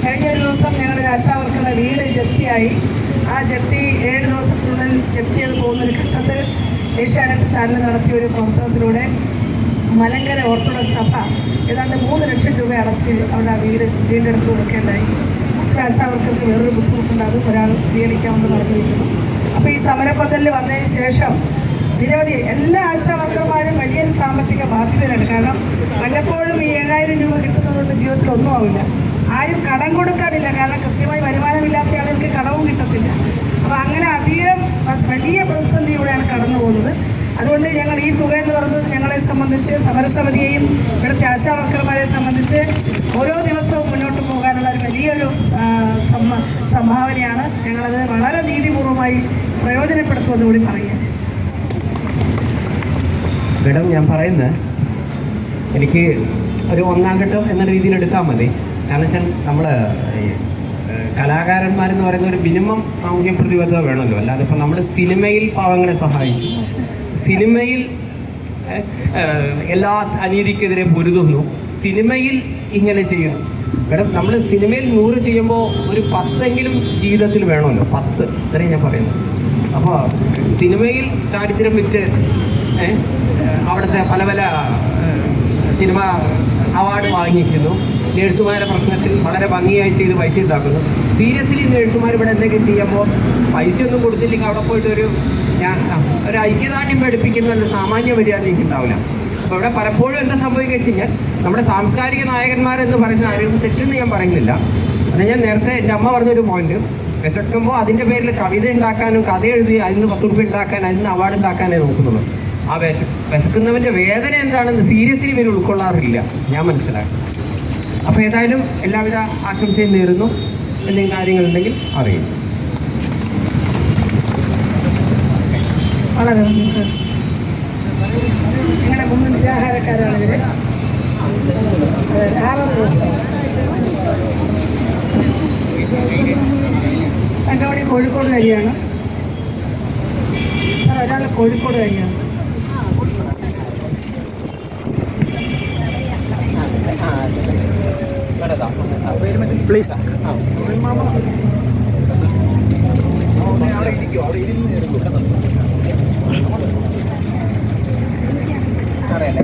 കഴിഞ്ഞ ഒരു ദിവസം ഞങ്ങളുടെ ആശാവർക്കറുടെ വീട് ജപ്തിയായി. ആ ജപ്തി 7 ദിവസത്തിനുള്ളിൽ ജപ്തി ചെയ്ത് പോകുന്നൊരു ഘട്ടത്തിൽ ഏഷ്യാനെറ്റ് ചാനൽ നടത്തിയ ഒരു പ്രവർത്തനത്തിലൂടെ മലങ്കര ഓർത്തഡോക്സ് സഭ ഏതാണ്ട് 3 ലക്ഷം രൂപ അടച്ച് അവിടെ ആ വീട് വീണ്ടെടുത്ത് കൊടുക്കേണ്ടായി. ആശാവർക്കർക്ക് വേറൊരു ബുദ്ധിമുട്ടുണ്ട്, അതും ഒരാൾ പരിഹരിക്കാമെന്ന് പറഞ്ഞിരിക്കുന്നു. അപ്പോൾ ഈ സമരപന്തലിൽ വന്നതിന് ശേഷം നിരവധി എല്ലാ ആശാവർക്കർമാരും വലിയ സാമ്പത്തിക ബാധ്യതയിലാണ്. കാരണം വല്ലപ്പോഴും ഈ 7000 രൂപ കിട്ടുന്നതുകൊണ്ട് ജീവിതത്തിൽ ഒന്നും ആവില്ല. ആരും കടം കൊടുക്കാറില്ല, കാരണം കൃത്യമായി വരുമാനമില്ലാത്ത ആളുകൾക്ക് കടവും കിട്ടത്തില്ല. അപ്പോൾ അങ്ങനെ അധികം വലിയ പ്രതിസന്ധിയിലൂടെയാണ് കടന്നു പോകുന്നത്. അതുകൊണ്ട് ഞങ്ങൾ ഈ തുക എന്ന് പറയുന്നത് ഞങ്ങളെ സംബന്ധിച്ച്, സമരസമിതിയെയും ഇവിടുത്തെ ആശാവർക്കർമാരെ സംബന്ധിച്ച് ഓരോ ദിവസവും മുന്നോട്ട് പോകാനുള്ള ഒരു വലിയൊരു സംഭാവനയാണ്. ഞങ്ങളത് വളരെ നീതിപൂർവമായി പ്രയോജനപ്പെടുത്തുമെന്ന് കൂടി പറയുക. മേഡം, ഞാൻ പറയുന്നത് എനിക്ക് ഒരു 1-ാം ഘട്ടം എന്ന രീതിയിൽ എടുത്താൽ മതി. കാരണം വെച്ചാൽ നമ്മൾ കലാകാരന്മാരെന്ന് പറയുന്ന ഒരു മിനിമം സാമൂഹ്യ പ്രതിബദ്ധത വേണമല്ലോ. അല്ലാതെ ഇപ്പം നമ്മൾ സിനിമയിൽ പാവങ്ങളെ സഹായിക്കും, സിനിമയിൽ എല്ലാ അനീതിക്കെതിരെ പൊരുതുന്നു, സിനിമയിൽ ഇങ്ങനെ ചെയ്യുന്നു. മേഡം, നമ്മൾ സിനിമയിൽ 100 ചെയ്യുമ്പോൾ ഒരു 10എങ്കിലും ജീവിതത്തിൽ വേണമല്ലോ. 10 ഇത്രയും ഞാൻ പറയുന്നു. അപ്പോൾ സിനിമയിൽ ദാരിദ്ര്യം വിറ്റ് അവിടുത്തെ പല പല സിനിമ അവാർഡ് വാങ്ങിക്കുന്നു. നേഴ്സുമാരുടെ പ്രശ്നത്തിൽ വളരെ ഭംഗിയായി ചെയ്ത് പൈസ ഉണ്ടാക്കുന്നു. സീരിയസ്ലി നേഴ്സുമാർ ഇവിടെ എന്തെങ്കിലും ചെയ്യുമ്പോൾ പൈസയൊന്നും കൊടുത്തില്ലെങ്കിൽ അവിടെ പോയിട്ട് ഒരു ഐക്യദാർഢ്യം പഠിപ്പിക്കുന്ന ഒരു സാമാന്യ മര്യാദ എനിക്ക് ഉണ്ടാവില്ല. അപ്പോൾ ഇവിടെ പലപ്പോഴും എന്താ സംഭവിക്കുക വെച്ച് കഴിഞ്ഞാൽ നമ്മുടെ സാംസ്കാരിക നായകന്മാരെന്ന് പറയുന്ന ആരും തെറ്റെന്ന് ഞാൻ പറയുന്നില്ല. അത് ഞാൻ നേരത്തെ എൻ്റെ അമ്മ പറഞ്ഞൊരു പോയിന്റ്, വിശക്കുമ്പോൾ അതിൻ്റെ പേരിൽ കവിത ഉണ്ടാക്കാനും കഥ എഴുതി അതിന് 10 രൂപ ഉണ്ടാക്കാൻ അതിന് അവാർഡ് ഉണ്ടാക്കാനേ നോക്കുന്നുള്ളൂ. ആ വിശക്കുന്നവൻ്റെ വേദന എന്താണെന്ന് സീരിയസ്ലി ഇവർ ഉൾക്കൊള്ളാറില്ല, ഞാൻ മനസ്സിലാക്കി. അപ്പോൾ ഏതായാലും എല്ലാവിധ ആശംസയും നേരുന്നു. എന്തെങ്കിലും കാര്യങ്ങളുണ്ടെങ്കിൽ അറിയും. വളരെ ഞങ്ങളുടെ മുൻ നിരാഹാരക്കാരാണ് ഇവർ. 6 ദിവസം തങ്കമണി കോഴിക്കോട് കഴിയാണ്. ഒരാൾ കോഴിക്കോട് കഴിയാണ്. പ്ലീസ് അറിയാലേ